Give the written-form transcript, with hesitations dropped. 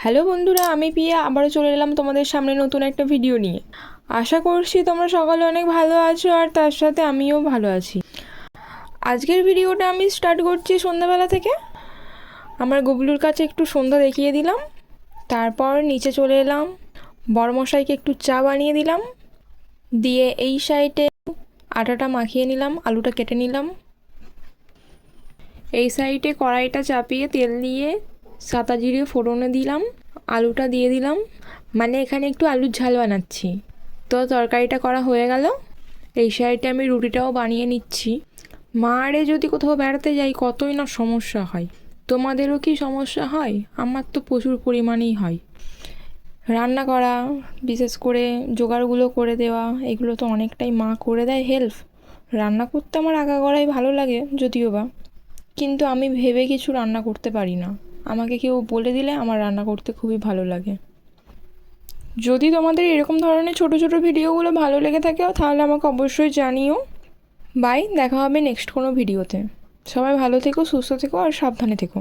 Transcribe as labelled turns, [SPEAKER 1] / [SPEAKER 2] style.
[SPEAKER 1] Hello বন্ধুরা, আমি পিয়া আবারও চলে এলাম তোমাদের সামনে নতুন একটা ভিডিও নিয়ে। আশা করছি তোমরা সকালে অনেক ভালো আছো আর তার সাথে আমিও ভালো আছি। আজকের ভিডিওটা আমি স্টার্ট করছি সন্ধ্যাবেলা থেকে। আমার গুবলুর কাছে একটু সন্ধ্যা দেখিয়ে দিলাম, তারপর নিচে চলে এলাম, বড়মশাইকে একটু চা বানিয়ে দিলাম, দিয়ে এই সাইডে আটাটা মাখিয়ে নিলাম, আলুটা কেটে নিলাম। এই সাইডে কড়াইটা চাপিয়ে তেল দিয়ে সাদা জিরে ফোড়নে দিলাম, আলুটা দিয়ে দিলাম, মানে এখানে একটু আলুর ঝাল বানাচ্ছি। তো তরকারিটা করা হয়ে গেল। এই সাইডে আমি রুটিটাও বানিয়ে নিচ্ছি। মারে যদি কোথাও বেড়াতে যাই কতই না সমস্যা হয়। তোমাদেরও কি সমস্যা হয়? আমার তো প্রচুর পরিমাণেই হয়। রান্না করা, বিশেষ করে জোগাড়গুলো করে দেওয়া, এগুলো তো অনেকটাই মা করে দেয় হেল্প। রান্না করতে আমার আগাগোড়াই ভালো লাগে যদিও বা, কিন্তু আমি ভেবে কিছু রান্না করতে পারি না। আমাকে কেউ বলে দিলে আমার রান্না করতে খুবই ভালো লাগে। যদি তোমাদের এরকম ধরনের ছোট ছোট ভিডিওগুলো ভালো লেগে থাকে তাহলে আমাকে অবশ্যই জানিও। বাই, দেখা হবে নেক্সট কোনো ভিডিওতে। সবাই ভালো থেকো, সুস্থ থেকো আর সাবধানে থেকো।